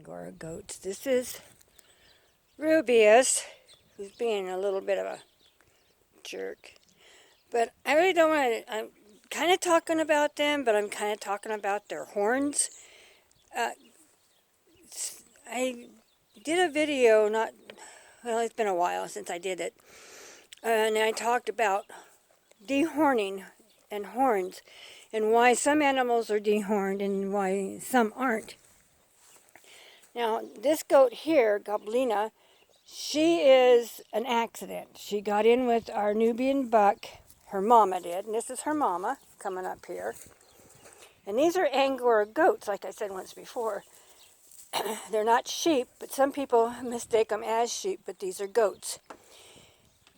Angora goats. This is Rubius, who's being a little bit of a jerk. But I really don't want to. I'm kind of talking about them, but I'm kind of talking about their horns. Uh, I did a video it's been a while since I did it. And I talked about dehorning and horns and why some animals are dehorned and why some aren't. Now, this goat here, Goblina, she is an accident. She got in with our Nubian buck. Her mama did, and this is her mama coming up here. And these are Angora goats, like I said once before. They're not sheep, but some people mistake them as sheep, but these are goats.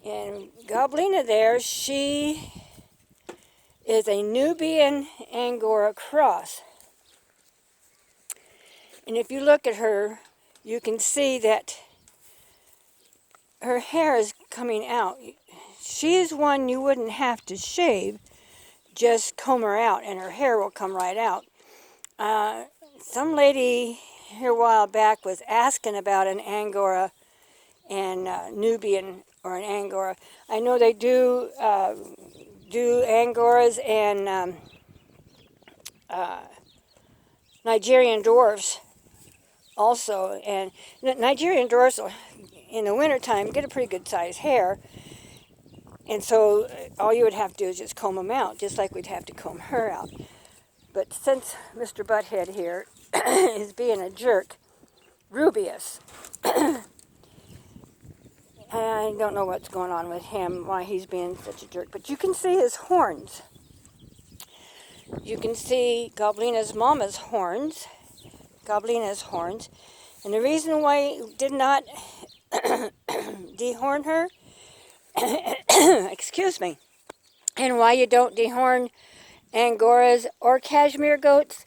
And Goblina there, she is a Nubian Angora cross. And if you look at her, you can see that her hair is coming out. She is one you wouldn't have to shave, just comb her out and her hair will come right out. Some lady here a while back was asking about an Angora and Nubian or an Angora. I know they do Angoras and Nigerian dwarfs also. And Nigerian dwarfs in the wintertime get a pretty good sized hair. And so all you would have to do is just comb them out, just like we'd have to comb her out. But since Mr. Butthead here is being a jerk, Rubius, I don't know what's going on with him, why he's being such a jerk. But you can see his horns. You can see Goblina's mama's horns. Goblina's horns. And the reason why he did not dehorn her, excuse me, and why you don't dehorn Angoras or Cashmere goats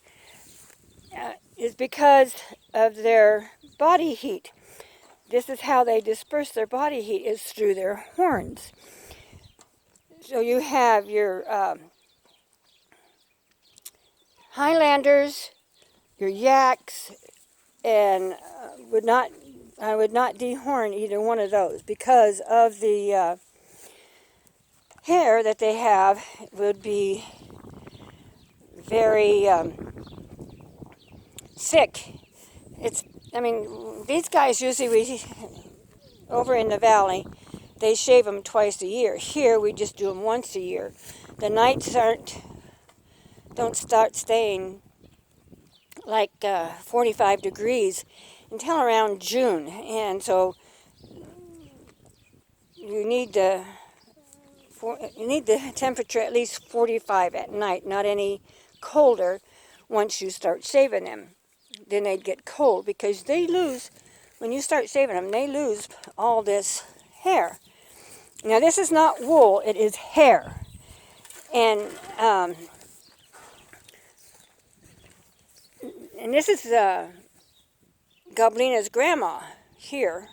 is because of their body heat. This is how they disperse their body heat, is through their horns. So you have your Highlanders, your yaks, and I would not dehorn either one of those because of the hair that they have would be very thick. These guys usually, over in the valley, they shave them twice a year. Here, we just do them once a year. The nights don't start staying like 45 degrees until around June. And so you need the temperature at least 45 at night, not any colder once you start shaving them. Then they'd get cold because they lose, when you start shaving them, they lose all this hair. Now this is not wool, it is hair. And this is Goblina's grandma here.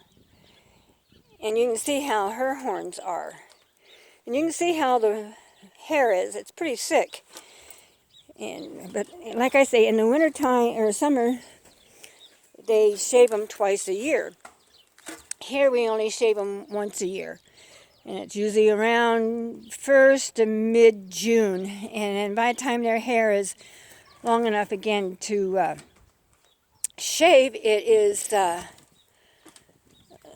And you can see how her horns are. And you can see how the hair is. It's pretty thick. But like I say, in the wintertime or summer, they shave them twice a year. Here we only shave them once a year. And it's usually around 1st to mid-June. And then by the time their hair is long enough again to shave, it is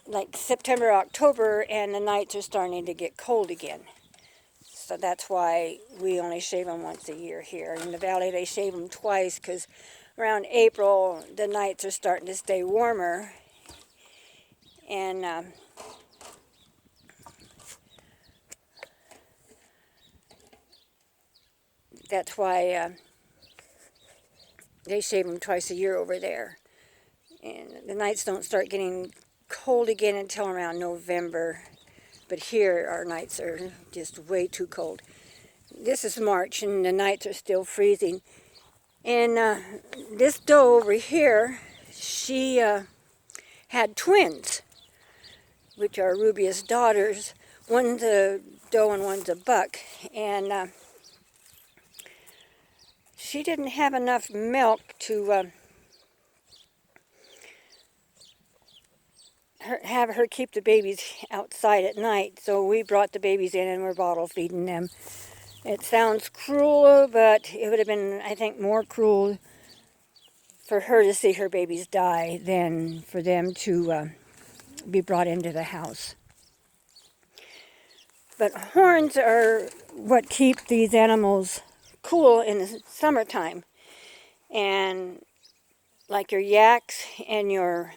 like September, October, and the nights are starting to get cold again. So that's why we only shave them once a year here. In the valley, they shave them twice because around April, the nights are starting to stay warmer. And that's why they shave them twice a year over there. And the nights don't start getting cold again until around November. But here, our nights are just way too cold. This is March, and the nights are still freezing. And this doe over here, she had twins, which are Rubius daughters. One's a doe and one's a buck. And she didn't have enough milk to have her keep the babies outside at night. So we brought the babies in and we're bottle feeding them. It sounds cruel, but it would have been, I think, more cruel for her to see her babies die than for them to be brought into the house. But horns are what keep these animals cool in the summertime. And like your yaks and your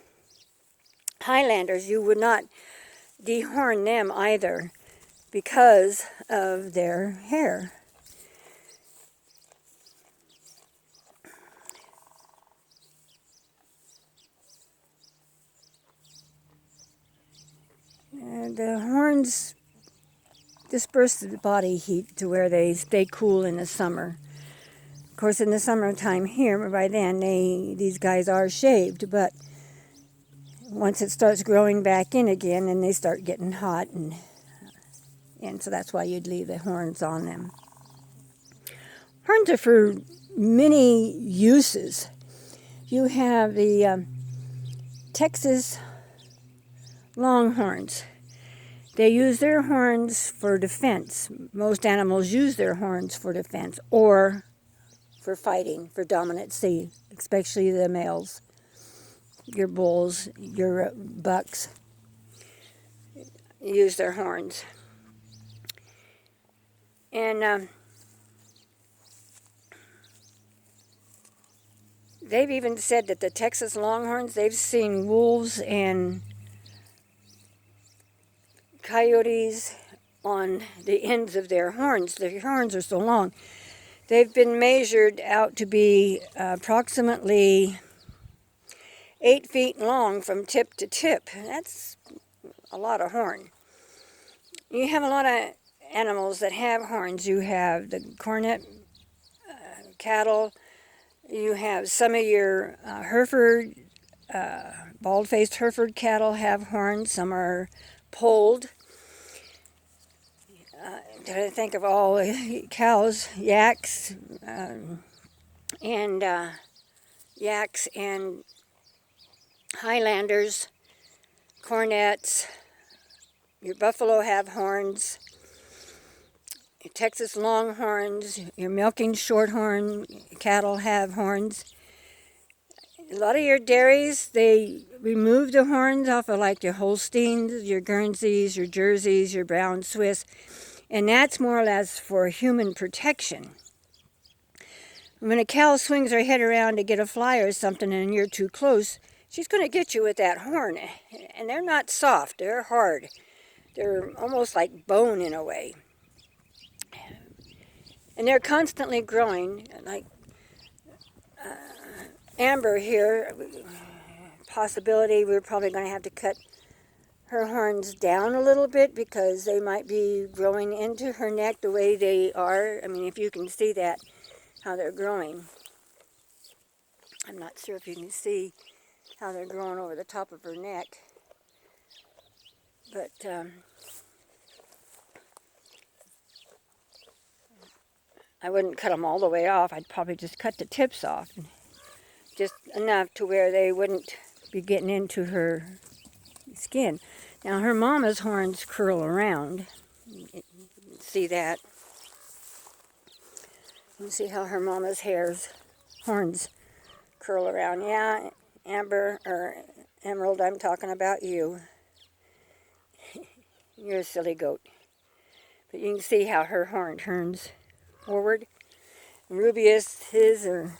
Highlanders, you would not dehorn them either because of their hair. The horns disperse the body heat to where they stay cool in the summer. Of course, in the summertime here, by then these guys are shaved, but once it starts growing back in again, then they start getting hot, and so that's why you'd leave the horns on them. Horns are for many uses. You have the Texas Longhorns. They use their horns for defense. Most animals use their horns for defense or for fighting, for dominancy, especially the males. Your bulls, your bucks use their horns. And they've even said that the Texas Longhorns, they've seen wolves and coyotes on the ends of their horns. Their horns are so long. They've been measured out to be approximately 8 feet long from tip to tip. That's a lot of horn. You have a lot of animals that have horns. You have the cornet cattle. You have some of your Hereford, bald-faced Hereford cattle have horns. Some are polled. I think of all cows, yaks, and Highlanders, cornets. Your buffalo have horns. Your Texas Longhorns, your milking shorthorn cattle have horns. A lot of your dairies, they remove the horns off of like your Holsteins, your Guernseys, your Jerseys, your Brown Swiss, and that's more or less for human protection. When a cow swings her head around to get a fly or something and you're too close, she's going to get you with that horn. And they're not soft, they're hard. They're almost like bone in a way. And they're constantly growing, like Amber here, possibility we're probably going to have to cut her horns down a little bit because they might be growing into her neck the way they are. I mean, if you can see that, how they're growing. I'm not sure if you can see how they're growing over the top of her neck. But I wouldn't cut them all the way off. I'd probably just cut the tips off. Just enough to where they wouldn't be getting into her skin. Now her mama's horns curl around. You can see that. You can see how her mama's horns curl around. Yeah, Amber, or Emerald, I'm talking about you. You're a silly goat. But you can see how her horn turns forward. Rubius, his are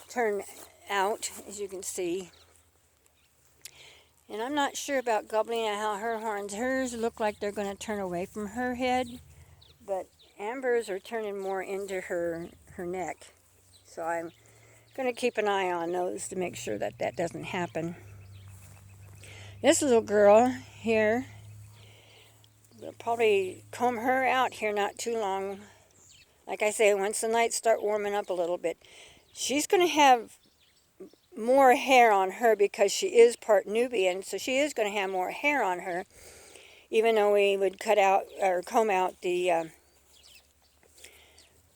turned out, as you can see. And I'm not sure about Goblina, how her horns, hers look like they're going to turn away from her head, but Amber's are turning more into her neck. So I'm going to keep an eye on those to make sure that that doesn't happen. This little girl here, we'll probably comb her out here not too long. Like I say, once the nights start warming up a little bit, she's going to have more hair on her because she is part Nubian, so she is going to have more hair on her, even though we would cut out or comb out the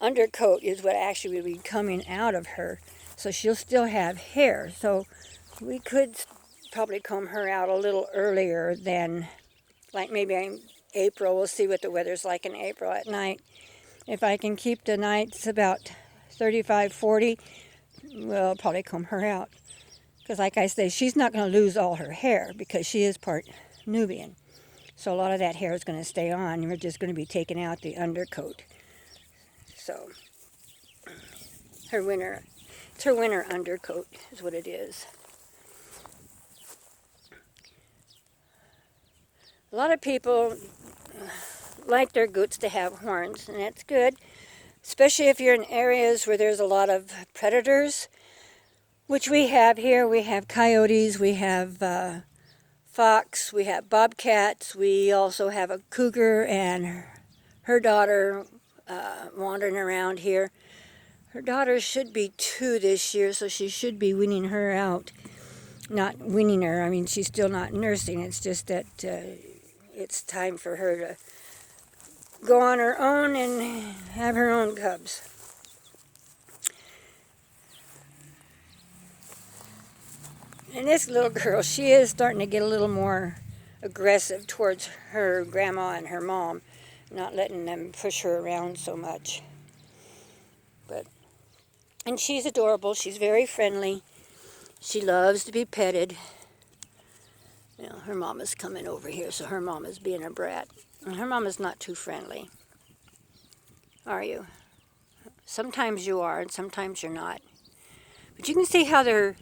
undercoat is what actually would be coming out of her, so she'll still have hair. So we could probably comb her out a little earlier than, like maybe April. We'll see what the weather's like in April at night. If I can keep the nights about 35, 40, well, I'll probably comb her out. Because like I say, she's not going to lose all her hair because she is part Nubian. So a lot of that hair is going to stay on. We're just going to be taking out the undercoat. So it's her winter undercoat is what it is. A lot of people like their goats to have horns, and that's good, especially if you're in areas where there's a lot of predators, which we have here. We have coyotes, we have fox, we have bobcats, we also have a cougar and her daughter wandering around here. Her daughter should be 2 this year, so she should be weaning her out. Not weaning her, I mean, she's still not nursing. It's just that it's time for her to go on her own and have her own cubs. And this little girl, she is starting to get a little more aggressive towards her grandma and her mom, not letting them push her around so much. And she's adorable. She's very friendly. She loves to be petted. You know, her mama's coming over here, so her mama's being a brat. And her mama's not too friendly. Are you? Sometimes you are, and sometimes you're not. But you can see how their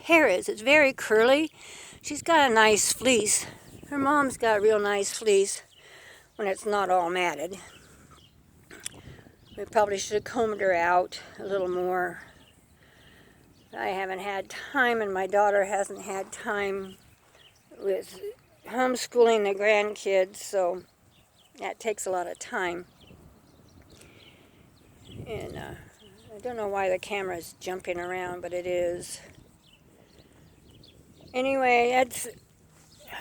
hair is. It's very curly. She's got a nice fleece. Her mom's got a real nice fleece when it's not all matted. We probably should have combed her out a little more. I haven't had time, and my daughter hasn't had time with homeschooling the grandkids, so that takes a lot of time. And I don't know why the camera's jumping around, but it is. Anyway,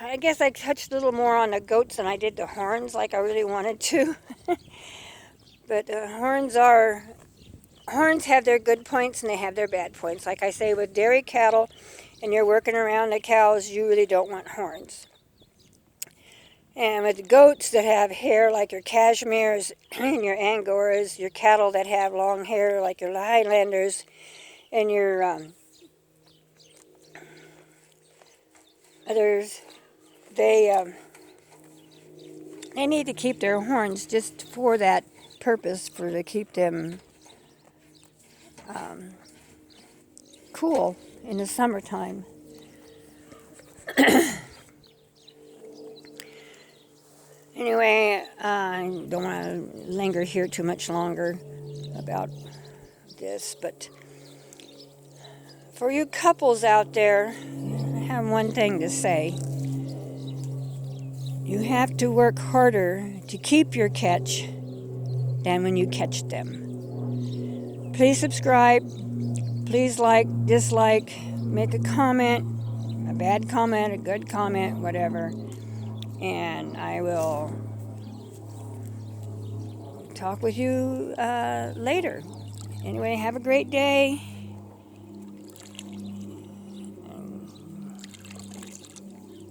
I guess I touched a little more on the goats than I did the horns, like I really wanted to. But horns have their good points and they have their bad points. Like I say, with dairy cattle and you're working around the cows, you really don't want horns. And with goats that have hair like your cashmeres and your angoras, your cattle that have long hair like your Highlanders, and your others, they need to keep their horns just for that purpose, for to keep them cool in the summertime. Anyway, I don't want to linger here too much longer about this, but for you couples out there, I have one thing to say. You have to work harder to keep your catch than when you catch them. Please subscribe. Please like, dislike, make a comment, a bad comment, a good comment, whatever. And I will talk with you later. Anyway, have a great day.